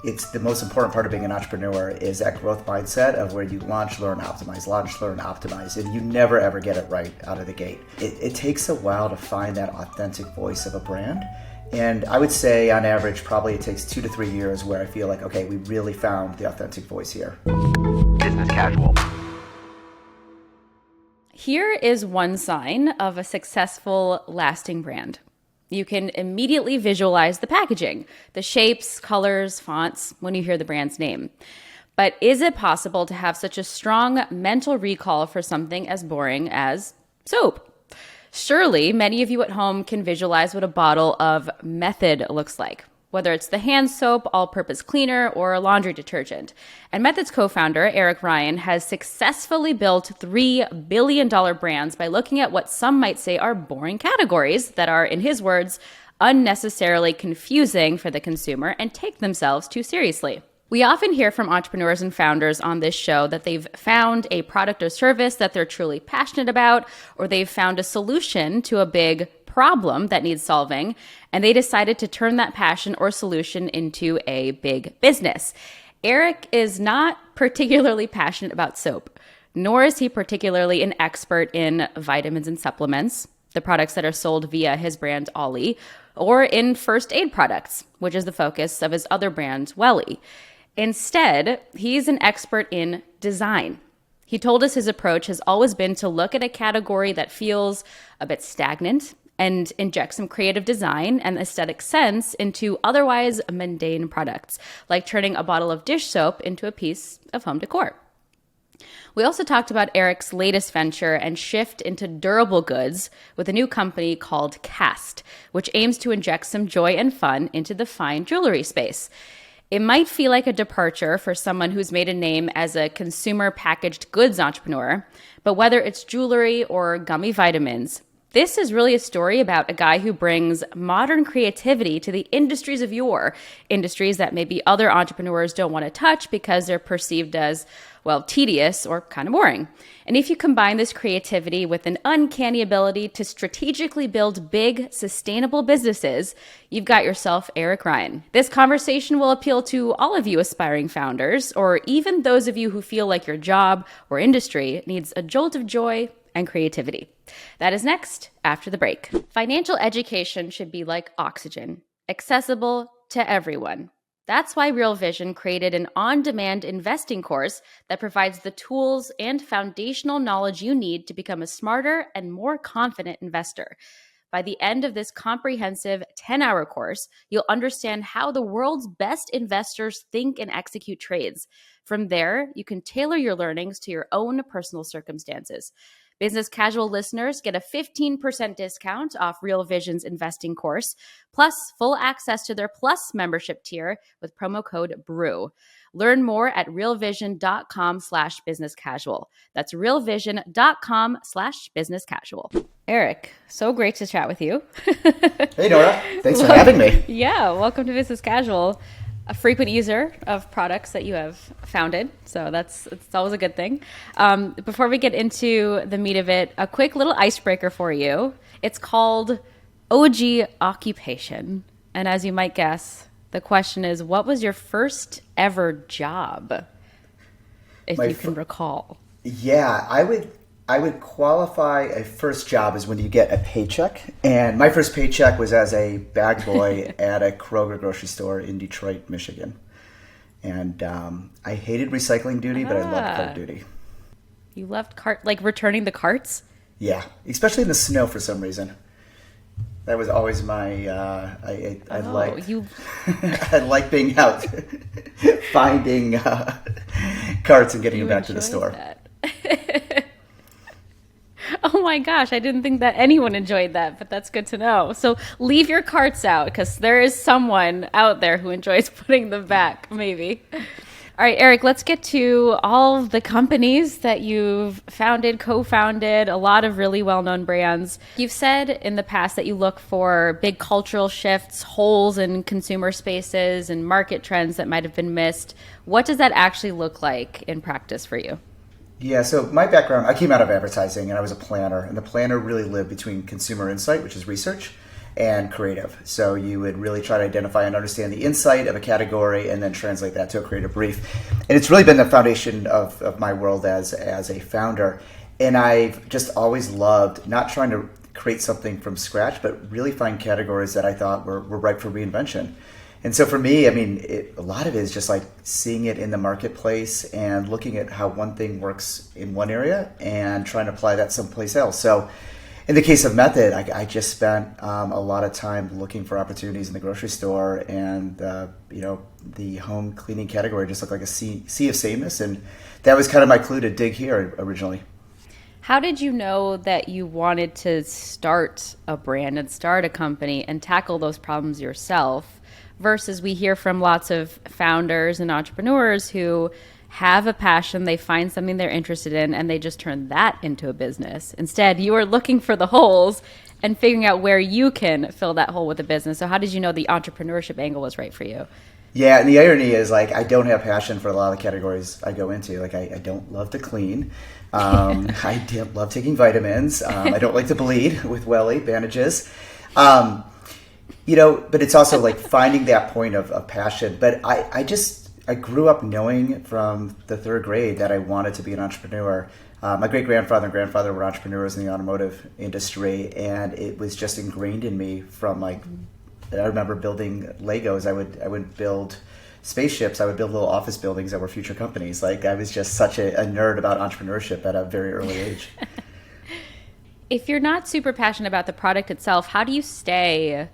it's the most important part of being an entrepreneur is that growth mindset of where you launch, learn, optimize, and you never ever get it right out of the gate. It takes a while to find that authentic voice of a brand. And I would say on average, probably it takes 2 to 3 years where I feel like, okay, we really found the authentic voice here. Business casual. Here is one sign of a successful, lasting brand. You can immediately visualize the packaging, the shapes, colors, fonts when you hear the brand's name. But is it possible to have such a strong mental recall for something as boring as soap? Surely, many of you at home can visualize what a bottle of Method looks like, whether it's the hand soap, all-purpose cleaner, or a laundry detergent. And Method's co-founder, Eric Ryan, has successfully built $3 billion brands by looking at what some might say are boring categories that are, in his words, unnecessarily confusing for the consumer and take themselves too seriously. We often hear from entrepreneurs and founders on this show that they've found a product or service that they're truly passionate about, or they've found a solution to a big problem that needs solving, and they decided to turn that passion or solution into a big business. Eric is not particularly passionate about soap, nor is he particularly an expert in vitamins and supplements, the products that are sold via his brand OLLY, or in first aid products, which is the focus of his other brand, Welly. Instead, he's an expert in design. He told us his approach has always been to look at a category that feels a bit stagnant and inject some creative design and aesthetic sense into otherwise mundane products, like turning a bottle of dish soap into a piece of home decor. We also talked about Eric's latest venture and shift into durable goods with a new company called Cast, which aims to inject some joy and fun into the fine jewelry space. It might feel like a departure for someone who's made a name as a consumer packaged goods entrepreneur, but whether it's jewelry or gummy vitamins, this is really a story about a guy who brings modern creativity to the industries of yore, industries that maybe other entrepreneurs don't want to touch because they're perceived as, well, tedious or kind of boring. And if you combine this creativity with an uncanny ability to strategically build big, sustainable businesses, you've got yourself Eric Ryan. This conversation will appeal to all of you aspiring founders, or even those of you who feel like your job or industry needs a jolt of joy and creativity. That is next after the break. Financial education should be like oxygen, accessible to everyone. That's why Real Vision created an on-demand investing course that provides the tools and foundational knowledge you need to become a smarter and more confident investor. By the end of this comprehensive 10-hour course, you'll understand how the world's best investors think and execute trades. From there, you can tailor your learnings to your own personal circumstances. Business Casual listeners get a 15% discount off Real Vision's investing course, plus full access to their Plus membership tier with promo code BREW. Learn more at realvision.com/businesscasual. That's realvision.com/businesscasual. Eric, so great to chat with you. Hey, Nora. Thanks for having me. Yeah, welcome to Business Casual. A frequent user of products that you have founded, so it's always a good thing. Before we get into the meat of it, a quick little icebreaker for you. It's called OG Occupation, and as you might guess, the question is, what was your first ever job, if you can recall? Yeah, I would qualify a first job as when you get a paycheck. And my first paycheck was as a bag boy at a Kroger grocery store in Detroit, Michigan. And I hated recycling duty, but I loved cart duty. You loved returning the carts? Yeah, especially in the snow for some reason. That was always my, I like being out, finding carts and getting them back to the store. That. Oh my gosh, I didn't think that anyone enjoyed that, but that's good to know. So leave your carts out, because there is someone out there who enjoys putting them back, maybe. All right, Eric, let's get to all of the companies that you've founded, co-founded, a lot of really well-known brands. You've said in the past that you look for big cultural shifts, holes in consumer spaces, and market trends that might have been missed. What does that actually look like in practice for you? Yeah, so my background, I came out of advertising and I was a planner, and the planner really lived between consumer insight, which is research, and creative. So you would really try to identify and understand the insight of a category and then translate that to a creative brief. And it's really been the foundation of my world as a founder. And I've just always loved not trying to create something from scratch, but really find categories that I thought were ripe for reinvention. And so for me, I mean, a lot of it is just like seeing it in the marketplace and looking at how one thing works in one area and trying to apply that someplace else. So in the case of Method, I just spent a lot of time looking for opportunities in the grocery store, and the home cleaning category just looked like a sea of sameness, and that was kind of my clue to dig here originally. How did you know that you wanted to start a brand and start a company and tackle those problems yourself, versus we hear from lots of founders and entrepreneurs who have a passion, they find something they're interested in, and they just turn that into a business. Instead, you are looking for the holes and figuring out where you can fill that hole with a business. So how did you know the entrepreneurship angle was right for you? Yeah, and the irony is, like, I don't have passion for a lot of the categories I go into. Like, I don't love to clean. I don't love taking vitamins. I don't like to bleed with Welly bandages. But it's also like finding that point of passion. But I grew up knowing from the third grade that I wanted to be an entrepreneur. My great-grandfather and grandfather were entrepreneurs in the automotive industry, and it was just ingrained in me from like, I remember building Legos. I would build spaceships. I would build little office buildings that were future companies. Like, I was just such a nerd about entrepreneurship at a very early age. If you're not super passionate about the product itself, how do you stay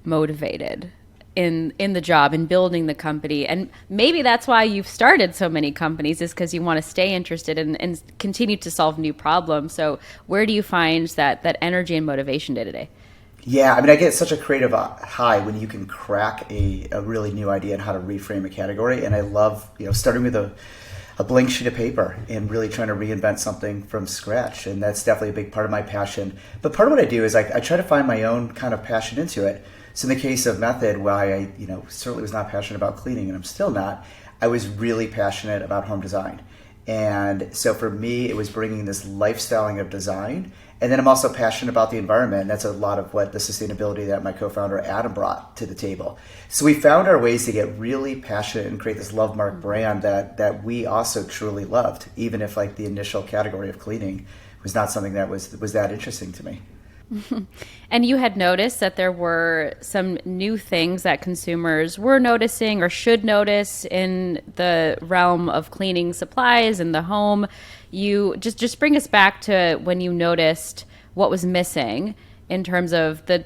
motivated in the job and building the company? And maybe that's why you've started so many companies, is because you want to stay interested and continue to solve new problems. So where do you find that energy and motivation day to day? Yeah, I mean, I get such a creative high when you can crack a really new idea and how to reframe a category. And I love, starting with a blank sheet of paper and really trying to reinvent something from scratch. And that's definitely a big part of my passion. But part of what I do is I try to find my own kind of passion into it. So in the case of Method, why I certainly was not passionate about cleaning, and I'm still not, I was really passionate about home design. And so for me, it was bringing this lifestyling of design. And then I'm also passionate about the environment. And that's a lot of what the sustainability that my co-founder Adam brought to the table. So we found our ways to get really passionate and create this love mark brand that we also truly loved, even if like the initial category of cleaning was not something that was that interesting to me. And you had noticed that there were some new things that consumers were noticing or should notice in the realm of cleaning supplies in the home. You just bring us back to when you noticed what was missing in terms of the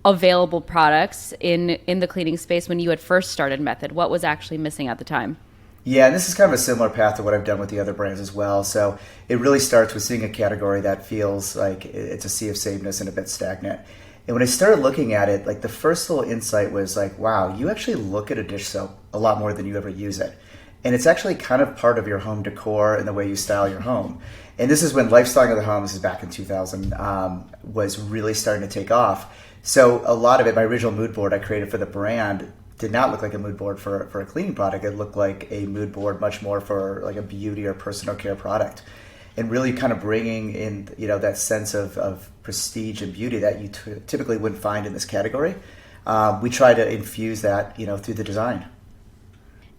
available products in the cleaning space when you had first started Method. What was actually missing at the time? Yeah, and this is kind of a similar path to what I've done with the other brands as well. So it really starts with seeing a category that feels like it's a sea of sameness and a bit stagnant. And when I started looking at it, like the first little insight was like, wow, you actually look at a dish soap a lot more than you ever use it. And it's actually kind of part of your home decor and the way you style your home. And this is when lifestyling of the home, this is back in 2000, was really starting to take off. So a lot of it, my original mood board I created for the brand did not look like a mood board for a cleaning product. It looked like a mood board much more for like a beauty or personal care product. And really kind of bringing in, that sense of prestige and beauty that you typically wouldn't find in this category. We try to infuse that, through the design.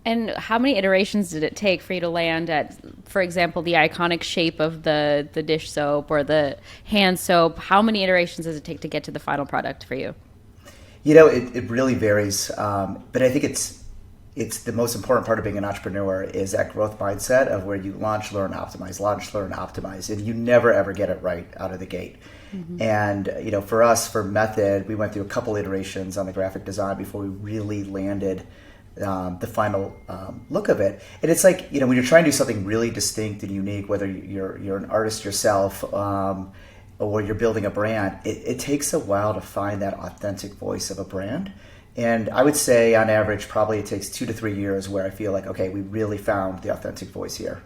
And how many iterations did it take for you to land at, for example, the iconic shape of the dish soap or the hand soap? How many iterations does it take to get to the final product for you? It really varies, but I think it's the most important part of being an entrepreneur is that growth mindset of where you launch, learn, optimize, and you never ever get it right out of the gate. Mm-hmm. And for us, for Method, we went through a couple iterations on the graphic design before we really landed the final look of it. And it's like when you're trying to do something really distinct and unique, whether you're an artist yourself. Or you're building a brand, it takes a while to find that authentic voice of a brand. And I would say on average, probably it takes 2 to 3 years where I feel like, okay, we really found the authentic voice here.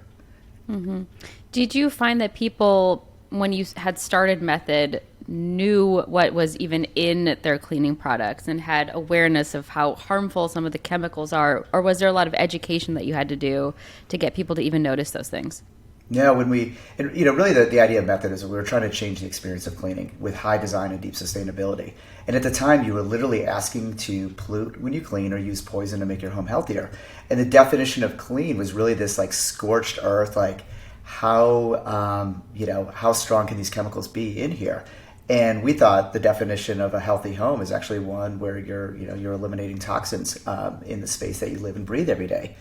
Mm-hmm. Did you find that people, when you had started Method, knew what was even in their cleaning products and had awareness of how harmful some of the chemicals are? Or was there a lot of education that you had to do to get people to even notice those things? No, really the idea of method is that we were trying to change the experience of cleaning with high design and deep sustainability. And at the time, you were literally asking to pollute when you clean or use poison to make your home healthier. And the definition of clean was really this like scorched earth, like how strong can these chemicals be in here? And we thought the definition of a healthy home is actually one where you're eliminating toxins in the space that you live and breathe every day.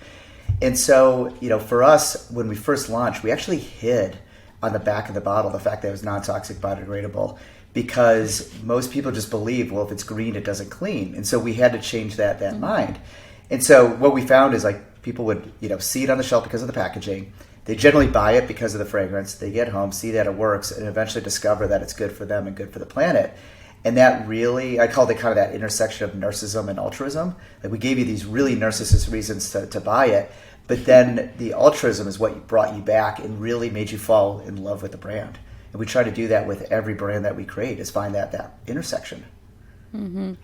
And so, for us, when we first launched, we actually hid on the back of the bottle the fact that it was non-toxic, biodegradable, because most people just believe, well, if it's green, it doesn't clean. And so we had to change that mind. And so what we found is like people would, see it on the shelf because of the packaging. They generally buy it because of the fragrance. They get home, see that it works, and eventually discover that it's good for them and good for the planet. And that really, I called it kind of that intersection of narcissism and altruism. Like we gave you these really narcissist reasons to buy it, but then the altruism is what brought you back and really made you fall in love with the brand. And we try to do that with every brand that we create, is find that intersection. Mm-hmm.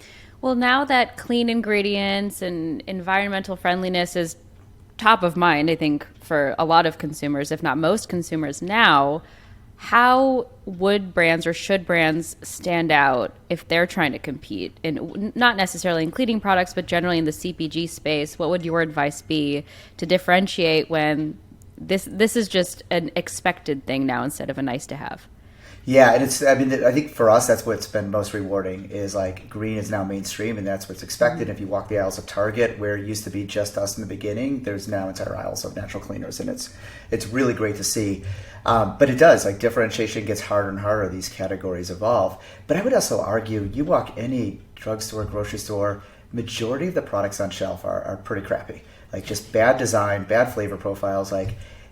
Well, now that clean ingredients and environmental friendliness is top of mind, I think, for a lot of consumers, if not most consumers now, how would brands or should brands stand out if they're trying to compete in, not necessarily in cleaning products, but generally in the CPG space? What would your advice be to differentiate when this is just an expected thing now instead of a nice to have? Yeah, and I think for us, that's what's been most rewarding is like green is now mainstream, and that's what's expected. If you walk the aisles of Target, where it used to be just us in the beginning, there's now entire aisles of natural cleaners, and it's really great to see. But it does, like differentiation gets harder and harder, these categories evolve. But I would also argue, you walk any drugstore, grocery store, majority of the products on shelf are pretty crappy. Like just bad design, bad flavor profiles,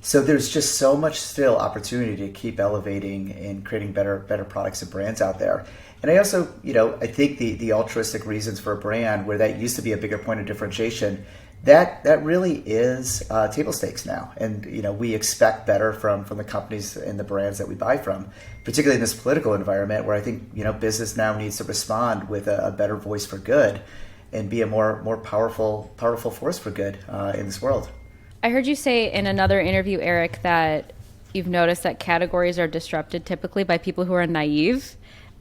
so there's just so much still opportunity to keep elevating and creating better products and brands out there. And I also, I think the altruistic reasons for a brand where that used to be a bigger point of differentiation, that really is table stakes now. And, we expect better from the companies and the brands that we buy from, particularly in this political environment where I think, business now needs to respond with a better voice for good and be a more powerful force for good in this world. I heard you say in another interview, Eric, that you've noticed that categories are disrupted typically by people who are naive.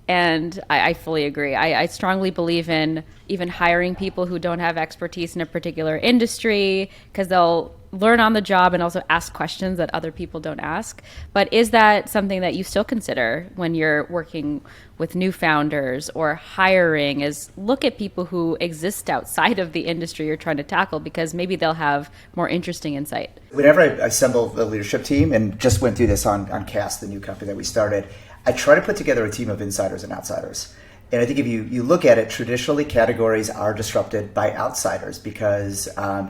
And I fully agree. I strongly believe in even hiring people who don't have expertise in a particular industry, because they'll learn on the job and also ask questions that other people don't ask. But is that something that you still consider when you're working with new founders or hiring, is look at people who exist outside of the industry you're trying to tackle, because maybe they'll have more interesting insight? Whenever I assemble the leadership team, and just went through this on Cast, the new company that we started, I try to put together a team of insiders and outsiders. And I think if you look at it, traditionally categories are disrupted by outsiders because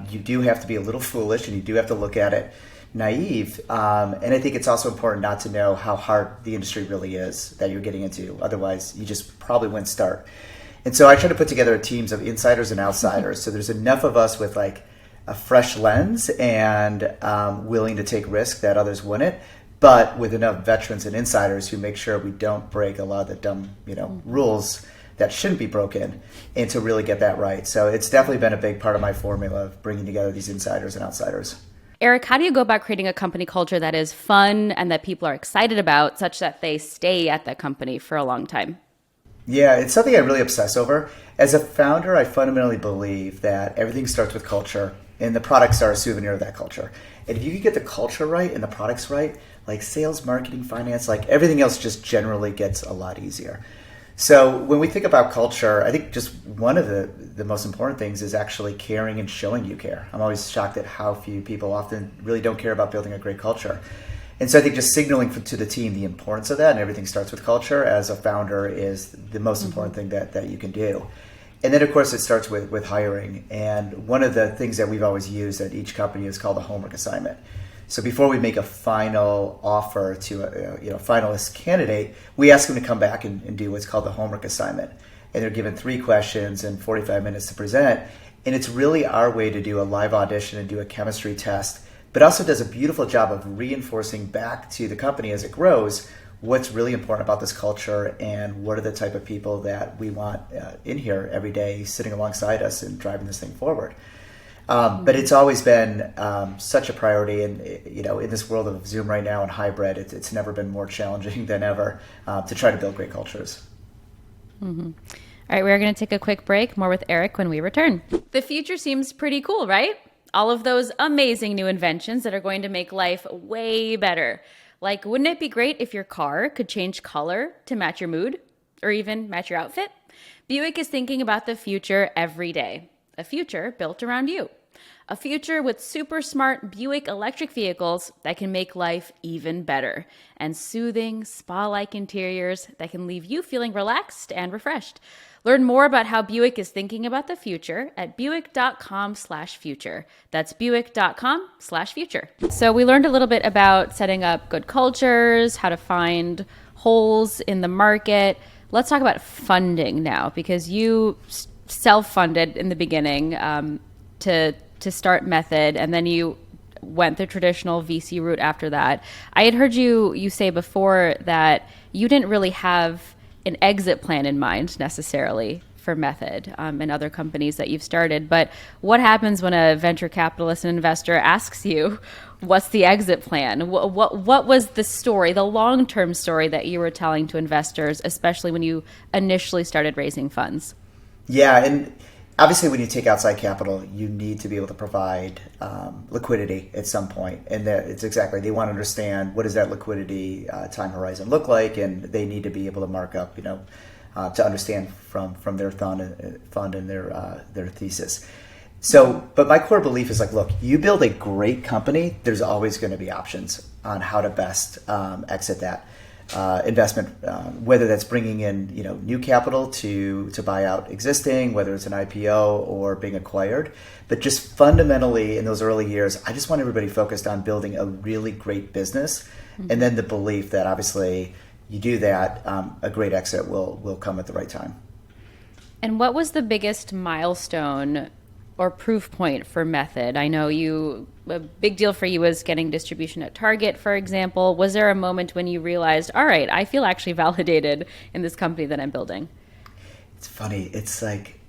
you do have to be a little foolish and you do have to look at it naive. And I think it's also important not to know how hard the industry really is that you're getting into. Otherwise, you just probably wouldn't start. And so I try to put together teams of insiders and outsiders. So there's enough of us with like a fresh lens and willing to take risks that others wouldn't, but with enough veterans and insiders who make sure we don't break a lot of the dumb, rules that shouldn't be broken, and to really get that right. So it's definitely been a big part of my formula of bringing together these insiders and outsiders. Eric, how do you go about creating a company culture that is fun and that people are excited about, such that they stay at that company for a long time? Yeah, it's something I really obsess over. As a founder, I fundamentally believe that everything starts with culture, and the products are a souvenir of that culture. And if you can get the culture right and the products right, like sales, marketing, finance, like everything else just generally gets a lot easier. So when we think about culture, I think just one of the most important things is actually caring and showing you care. I'm always shocked at how few people often really don't care about building a great culture. And so I think just signaling to the team the importance of that, and everything starts with culture as a founder, is the most important thing that you can do. And then, of course, it starts with hiring. And one of the things that we've always used at each company is called a homework assignment. So before we make a final offer to a finalist candidate, we ask them to come back and do what's called the homework assignment. And they're given 3 questions and 45 minutes to present. And it's really our way to do a live audition and do a chemistry test, but also does a beautiful job of reinforcing back to the company as it grows what's really important about this culture and what are the type of people that we want in here every day sitting alongside us and driving this thing forward. But it's always been such a priority, and in this world of Zoom right now and hybrid, it's never been more challenging than ever to try to build great cultures. Mm-hmm. All right, we're going to take a quick break. More with Eric when we return. The future seems pretty cool, right? All of those amazing new inventions that are going to make life way better. Like, wouldn't it be great if your car could change color to match your mood or even match your outfit? Buick is thinking about the future every day. A future built around you. A future with super smart Buick electric vehicles that can make life even better, and soothing, spa-like interiors that can leave you feeling relaxed and refreshed. Learn more about how Buick is thinking about the future at buick.com/future. That's buick.com/future. So we learned a little bit about setting up good cultures, how to find holes in the market. Let's talk about funding now, because you self-funded in the beginning to start Method, and then you went the traditional VC route after that. I had heard you say before that you didn't really have an exit plan in mind necessarily for Method and other companies that you've started. But what happens when a venture capitalist and investor asks you, what's the exit plan? What was the story, the long-term story that you were telling to investors, especially when you initially started raising funds? Yeah, and obviously, when you take outside capital, you need to be able to provide liquidity at some point. And it's exactly, they want to understand what does that liquidity time horizon look like, and they need to be able to mark up, to understand from their fund and their thesis. So, but my core belief is like, look, you build a great company, there's always going to be options on how to best exit that investment, whether that's bringing in new capital to buy out existing, whether it's an IPO or being acquired. But just fundamentally in those early years, I just want everybody focused on building a really great business, and then the belief that obviously you do that, a great exit will come at the right time. And what was the biggest milestone or proof point for Method? I know a big deal for you was getting distribution at Target, for example. Was there a moment when you realized, all right, I feel actually validated in this company that I'm building? It's funny. It's like,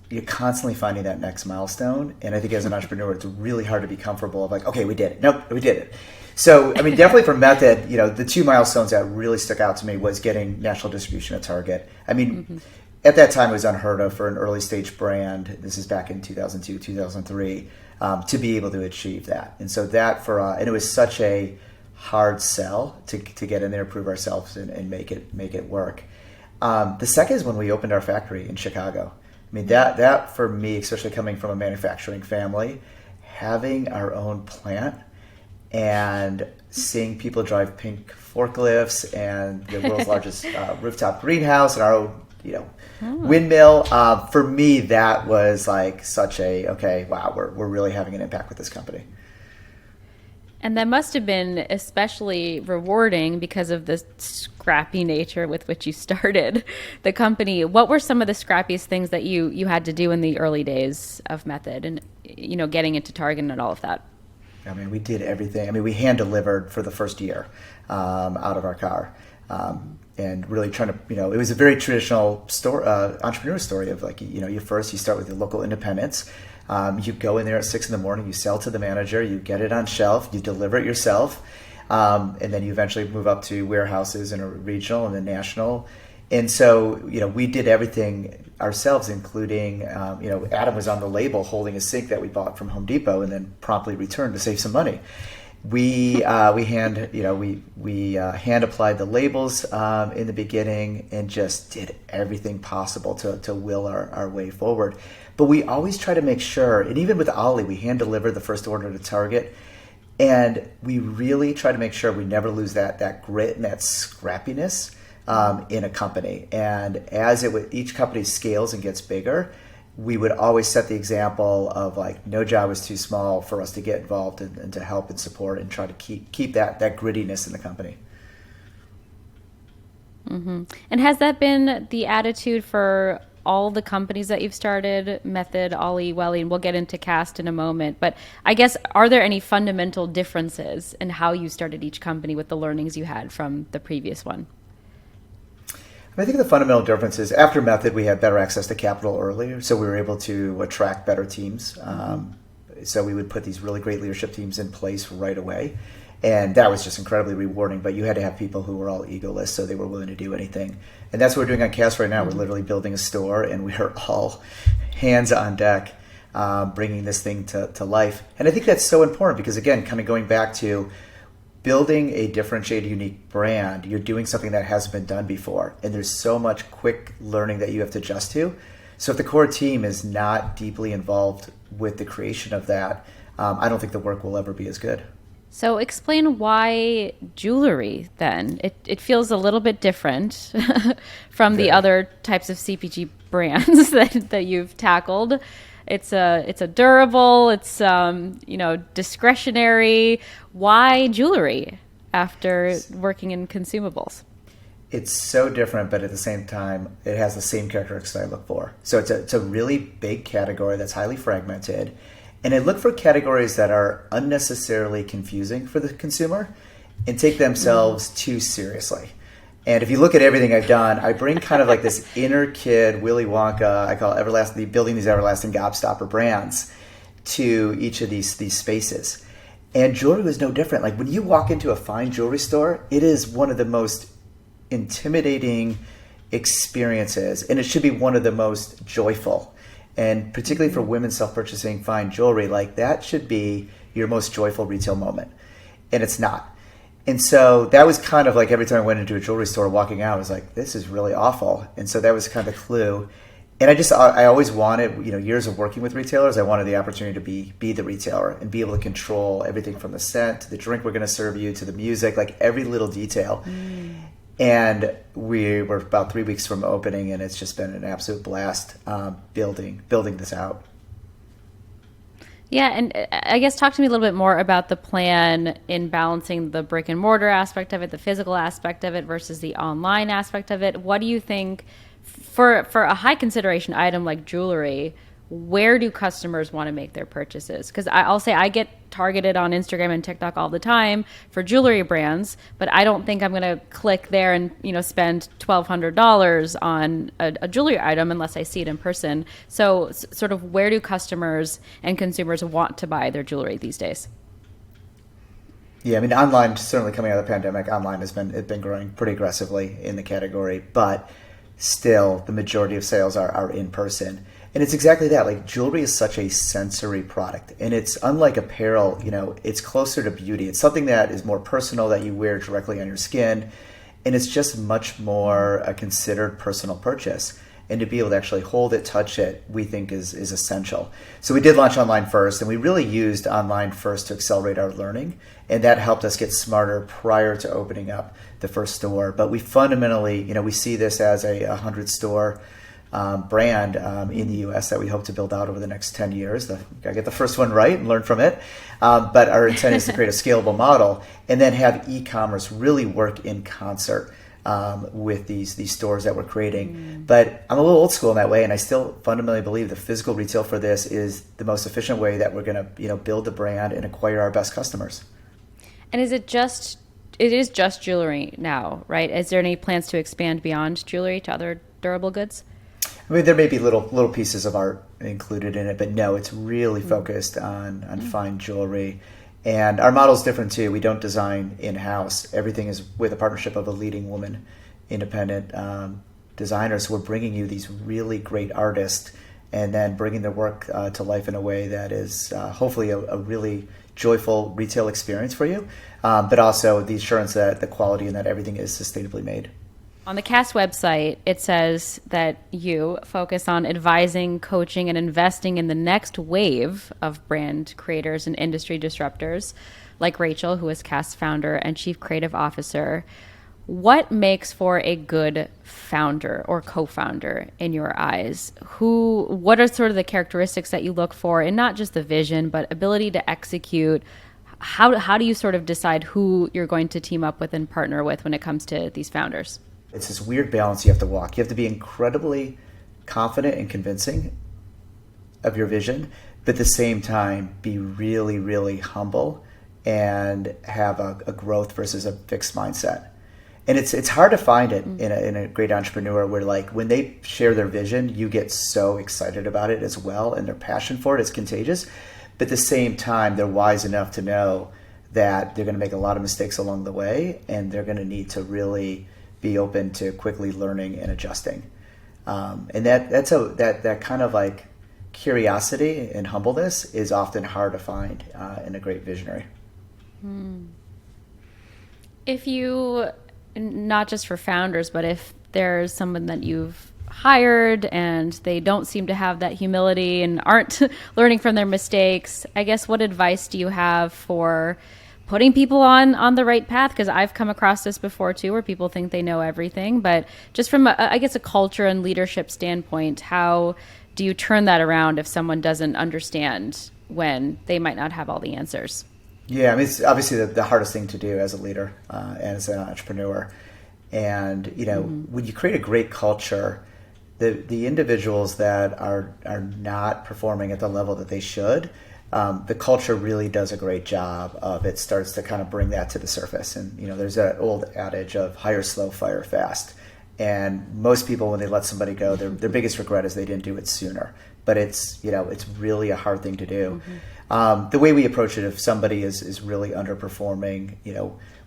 you're constantly finding that next milestone. And I think as an entrepreneur, it's really hard to be comfortable of like, okay, we did it. Nope, we did it. So, I mean, definitely for Method, the two milestones that really stuck out to me was getting national distribution at Target. I mean, at that time, it was unheard of for an early stage brand. This is back in 2002, 2003, to be able to achieve that. And so that and it was such a hard sell to get in there, prove ourselves, and make it work. The second is when we opened our factory in Chicago. I mean, that for me, especially coming from a manufacturing family, having our own plant and seeing people drive pink forklifts and the world's largest rooftop greenhouse and our own, windmill. For me, that was like such wow, we're really having an impact with this company. And that must have been especially rewarding because of the scrappy nature with which you started the company. What were some of the scrappiest things that you had to do in the early days of Method and, getting into Target and all of that? I mean, we did everything. I mean, we hand delivered for the first year out of our car. And really trying to, it was a very traditional entrepreneur story of like, you start with the local independents. You go in there at 6 a.m, you sell to the manager, you get it on shelf, you deliver it yourself. And then you eventually move up to warehouses and a regional and then national. And so, we did everything ourselves, including, Adam was on the label holding a sink that we bought from Home Depot and then promptly returned to save some money. We hand applied the labels in the beginning and just did everything possible to will our way forward. But we always try to make sure, and even with OLLY, we hand deliver the first order to Target, and we really try to make sure we never lose that grit and that scrappiness in a company. And as each company scales and gets bigger, we would always set the example of like no job was too small for us to get involved and to help and support and try to keep that grittiness in the company. Mm-hmm. And has that been the attitude for all the companies that you've started, Method, OLLY, Welly, and we'll get into Cast in a moment. But I guess, are there any fundamental differences in how you started each company with the learnings you had from the previous one? I think the fundamental difference is after Method, we had better access to capital earlier, so we were able to attract better teams. So we would put these really great leadership teams in place right away. And that was just incredibly rewarding, but you had to have people who were all egoless, so they were willing to do anything. And that's what we're doing on Cast right now. We're literally building a store, and we are all hands on deck, bringing this thing to life. And I think that's so important because, again, kind of going back to building a differentiated, unique brand, you're doing something that hasn't been done before. And there's so much quick learning that you have to adjust to. So if the core team is not deeply involved with the creation of that, I don't think the work will ever be as good. So explain why jewelry then. It feels a little bit different from the other types of CPG brands that you've tackled. It's a durable, it's discretionary. Why jewelry after working in consumables? It's so different, but at the same time, it has the same characteristics I look for. So it's a really big category that's highly fragmented. And I look for categories that are unnecessarily confusing for the consumer and take themselves too seriously. And if you look at everything I've done, I bring kind of like this inner kid, Willy Wonka, I call it building these everlasting gobstopper brands to each of these spaces. And jewelry was no different. Like when you walk into a fine jewelry store, it is one of the most intimidating experiences, and it should be one of the most joyful. And particularly for women self-purchasing fine jewelry, like that should be your most joyful retail moment. And it's not. And so that was kind of like every time I went into a jewelry store walking out, I was like, this is really awful. And so that was kind of the clue. And I always wanted, years of working with retailers, I wanted the opportunity to be the retailer and be able to control everything from the scent to the drink we're going to serve you to the music, like every little detail. And we were about 3 weeks from opening, and it's just been an absolute blast building this out. Yeah, and I guess talk to me a little bit more about the plan in balancing the brick and mortar aspect of it, the physical aspect of it versus the online aspect of it. What do you think for a high consideration item like jewelry, where do customers want to make their purchases? Because I'll say I get targeted on Instagram and TikTok all the time for jewelry brands, but I don't think I'm going to click there and spend $1,200 on a jewelry item unless I see it in person. So sort of where do customers and consumers want to buy their jewelry these days? Yeah, I mean, online, certainly coming out of the pandemic, online has been growing pretty aggressively in the category, but still the majority of sales are in person. And it's exactly that. Like jewelry is such a sensory product, and it's unlike apparel. It's closer to beauty. It's something that is more personal that you wear directly on your skin, and it's just much more a considered personal purchase. And to be able to actually hold it, touch it, we think is essential. So we did launch online first, and we really used online first to accelerate our learning, and that helped us get smarter prior to opening up the first store. But we fundamentally, we see this as a 100-store brand in the U.S. that we hope to build out over the next 10 years. Got to get the first one right and learn from it. But our intent is to create a scalable model and then have e-commerce really work in concert with these stores that we're creating. But I'm a little old school in that way, and I still fundamentally believe the physical retail for this is the most efficient way that we're going to build the brand and acquire our best customers. And it is just jewelry now, right? Is there any plans to expand beyond jewelry to other durable goods? I mean, there may be little pieces of art included in it, but no, it's really focused on fine jewelry. And our model's different too. We don't design in-house. Everything is with a partnership of a leading woman, independent designer. So we're bringing you these really great artists and then bringing their work to life in a way that is hopefully a really joyful retail experience for you, but also the assurance that the quality and that everything is sustainably made. On the Cast website, it says that you focus on advising, coaching, and investing in the next wave of brand creators and industry disruptors, like Rachel, who is Cast's founder and chief creative officer. What makes for a good founder or co-founder in your eyes? What are sort of the characteristics that you look for, and not just the vision, but ability to execute? How do you sort of decide who you're going to team up with and partner with when it comes to these founders? It's this weird balance you have to walk. You have to be incredibly confident and convincing of your vision, but at the same time be really, really humble and have a growth versus a fixed mindset. And it's hard to find it in a great entrepreneur where like when they share their vision, you get so excited about it as well, and their passion for it is contagious. But at the same time, they're wise enough to know that they're going to make a lot of mistakes along the way, and they're going to need to really be open to quickly learning and adjusting. And that kind of like curiosity and humbleness is often hard to find in a great visionary. If you, not just for founders, but if there's someone that you've hired and they don't seem to have that humility and aren't learning from their mistakes, I guess what advice do you have for putting people on the right path? Because I've come across this before too, where people think they know everything, but just from I guess a culture and leadership standpoint, how do you turn that around if someone doesn't understand when they might not have all the answers? Yeah, I mean, it's obviously the hardest thing to do as a leader and as an entrepreneur. And, when you create a great culture, the individuals that are not performing at the level that they should, the culture really does a great job of it starts to kind of bring that to the surface. And, there's that old adage of hire slow, fire fast. And most people, when they let somebody go, their biggest regret is they didn't do it sooner. But it's really a hard thing to do. The way we approach it, if somebody is really underperforming,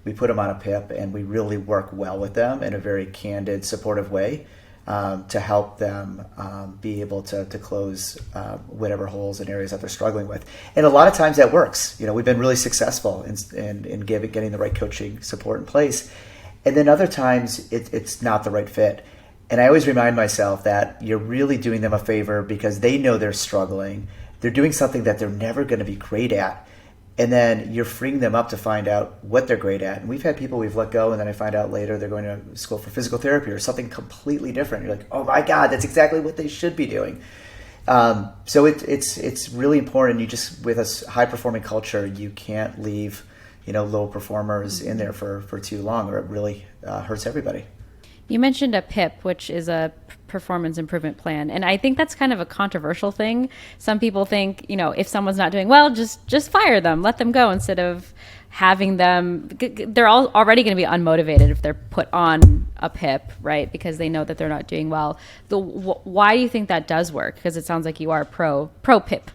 we put them on a PIP and we really work well with them in a very candid, supportive way to help them be able to close whatever holes and areas that they're struggling with. And a lot of times that works. We've been really successful in getting the right coaching support in place. And then other times it's not the right fit. And I always remind myself that you're really doing them a favor because they know they're struggling. They're doing something that they're never going to be great at. And then you're freeing them up to find out what they're great at. And we've had people we've let go, and then I find out later they're going to school for physical therapy or something completely different. You're like, oh my God, that's exactly what they should be doing. So it's really important. With a high performing culture, you can't leave low performers in there for too long, or it really hurts everybody. You mentioned a PIP, which is a performance improvement plan. And I think that's kind of a controversial thing. Some people think, if someone's not doing well, just fire them, let them go, instead of having them, they're all already going to be unmotivated if they're put on a PIP, right? Because they know that they're not doing well. Why do you think that does work? Because it sounds like you are pro PIP.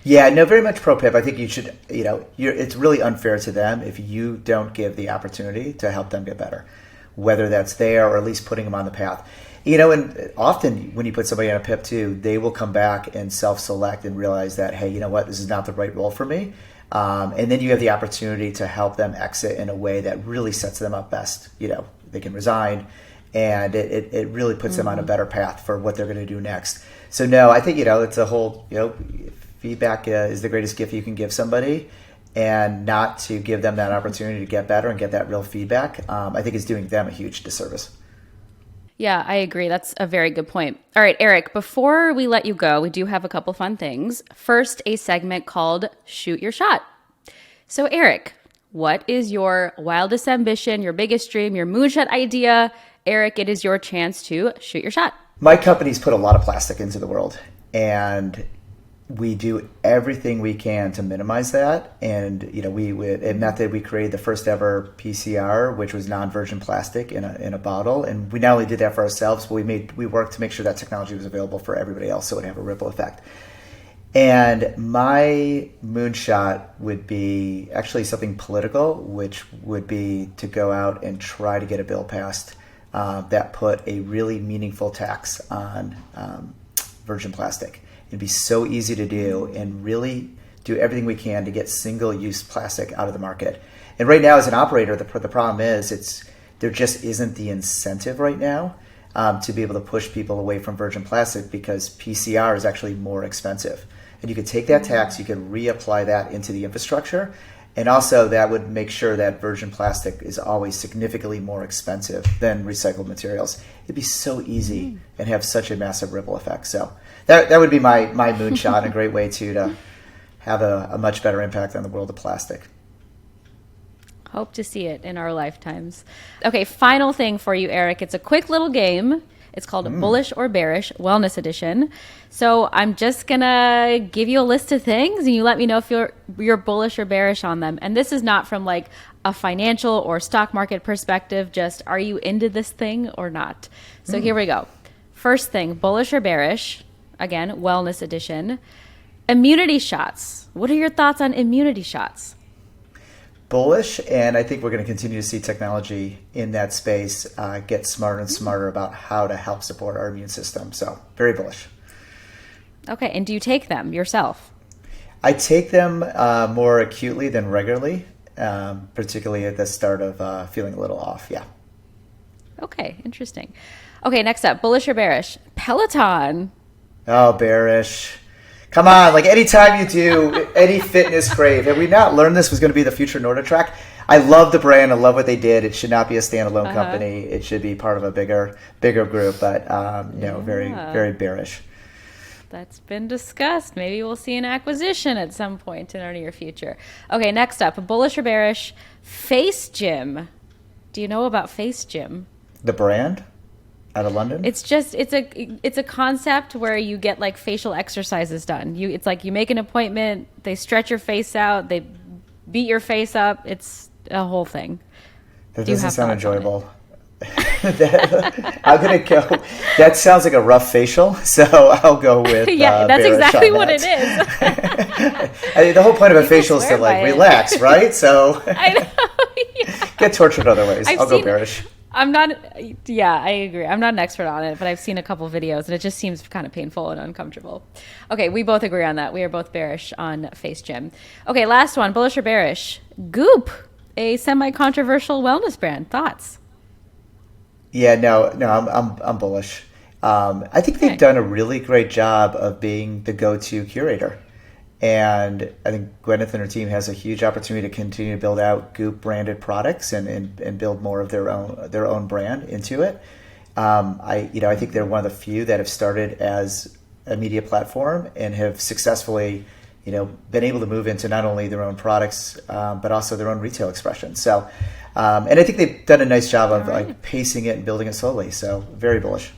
Yeah, no, very much pro PIP. I think you should, it's really unfair to them if you don't give the opportunity to help them get better, whether that's there or at least putting them on the path. And often when you put somebody on a PIP too, they will come back and self-select and realize that, hey, you know what, this is not the right role for me. And then you have the opportunity to help them exit in a way that really sets them up best. They can resign, and it really puts them on a better path for what they're going to do next. So no, I think, it's a whole, feedback is the greatest gift you can give somebody. And not to give them that opportunity to get better and get that real feedback, I think is doing them a huge disservice. Yeah, I agree. That's a very good point. All right, Eric, before we let you go, we do have a couple fun things. First, a segment called Shoot Your Shot. So Eric, what is your wildest ambition, your biggest dream, your moonshot idea? Eric, it is your chance to shoot your shot. My company's put a lot of plastic into the world, and we do everything we can to minimize that. And, at Method, we created the first ever PCR, which was non-virgin plastic in a bottle. And we not only did that for ourselves, but we worked to make sure that technology was available for everybody else so it would have a ripple effect. And my moonshot would be actually something political, which would be to go out and try to get a bill passed that put a really meaningful tax on virgin plastic. It'd be so easy to do and really do everything we can to get single-use plastic out of the market. And right now, as an operator, the problem is there just isn't the incentive right now to be able to push people away from virgin plastic because PCR is actually more expensive. And you could take that tax, you could reapply that into the infrastructure, and also that would make sure that virgin plastic is always significantly more expensive than recycled materials. It'd be so easy and have such a massive ripple effect. So that would be my moonshot, and a great way to have a much better impact on the world of plastic. Hope to see it in our lifetimes. Okay, final thing for you, Eric. It's a quick little game. It's called Bullish or Bearish Wellness Edition. So I'm just gonna give you a list of things and you let me know if you're bullish or bearish on them. And this is not from like a financial or stock market perspective, just are you into this thing or not? So here we go. First thing, bullish or bearish, again, Wellness Edition. Immunity shots. What are your thoughts on immunity shots? Bullish, and I think we're going to continue to see technology in that space get smarter and smarter about how to help support our immune system. So very bullish. Okay, and do you take them yourself? I take them more acutely than regularly, particularly at the start of feeling a little off. Yeah. Okay, interesting. Okay, next up, bullish or bearish? Peloton. Oh, bearish. Come on, like anytime you do any fitness crave, have we not learned this was going to be the future Nora track? I love the brand. I love what they did. It should not be a standalone company. It should be part of a bigger group, but very, very bearish. That's been discussed. Maybe we'll see an acquisition at some point in our near future. Okay, next up, bullish or bearish? Face Gym. Do you know about Face Gym? The brand? Out of London? It's a concept where you get like facial exercises done. It's like you make an appointment, they stretch your face out, they beat your face up. It's a whole thing. That doesn't sound enjoyable. I'm gonna go. That sounds like a rough facial, so I'll go with yeah. That's exactly what it is. I mean, the whole point of a facial is to like relax, right? So I know. Yeah. Get tortured other ways. I'll go bearish. Yeah, I agree. I'm not an expert on it, but I've seen a couple videos and it just seems kind of painful and uncomfortable. Okay, we both agree on that. We are both bearish on Face Gym. Okay, last one, bullish or bearish? Goop, a semi-controversial wellness brand. Thoughts? Yeah, no, I'm bullish. I think they've done a really great job of being the go-to curator. And I think Gwyneth and her team has a huge opportunity to continue to build out Goop branded products and build more of their own brand into it. I think they're one of the few that have started as a media platform and have successfully, been able to move into not only their own products but also their own retail expression. So, and I think they've done a nice job of like pacing it and building it slowly. So, very bullish.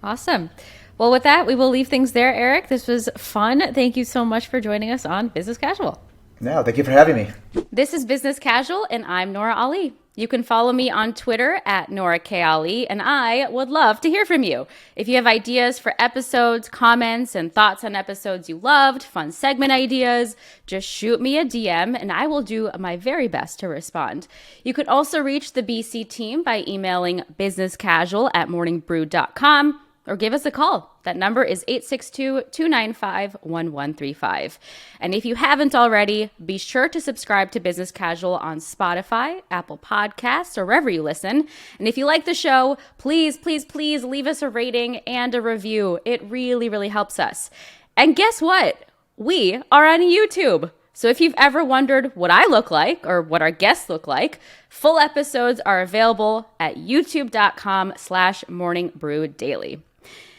Awesome. Well, with that, we will leave things there, Eric. This was fun. Thank you so much for joining us on Business Casual. No, thank you for having me. This is Business Casual, and I'm Nora OLLY. You can follow me on Twitter at Nora K. OLLY, and I would love to hear from you. If you have ideas for episodes, comments, and thoughts on episodes you loved, fun segment ideas, just shoot me a DM, and I will do my very best to respond. You can also reach the BC team by emailing businesscasual@morningbrew.com. or give us a call. That number is 862-295-1135. And if you haven't already, be sure to subscribe to Business Casual on Spotify, Apple Podcasts, or wherever you listen. And if you like the show, please, please, please leave us a rating and a review. It really, really helps us. And guess what? We are on YouTube. So if you've ever wondered what I look like or what our guests look like, full episodes are available at youtube.com/morningbrewdaily.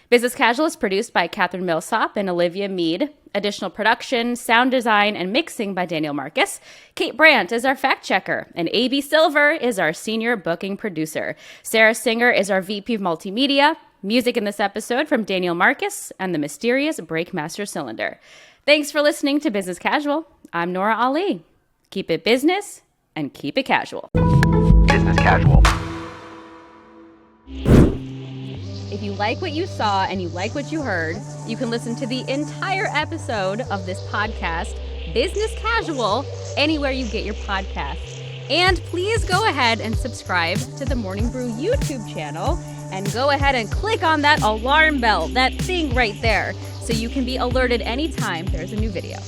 Business Casual is produced by Catherine Millsop and Olivia Mead. Additional production, sound design, and mixing by Daniel Marcus. Kate Brandt is our fact checker, and A.B. Silver is our senior booking producer. Sarah Singer is our VP of Multimedia. Music in this episode from Daniel Marcus and the mysterious Breakmaster Cylinder. Thanks for listening to Business Casual. I'm Nora OLLY. Keep it business and keep it casual. Business Casual. If you like what you saw and you like what you heard, you can listen to the entire episode of this podcast, Business Casual, anywhere you get your podcasts. And please go ahead and subscribe to the Morning Brew YouTube channel and go ahead and click on that alarm bell, that thing right there, so you can be alerted anytime there's a new video.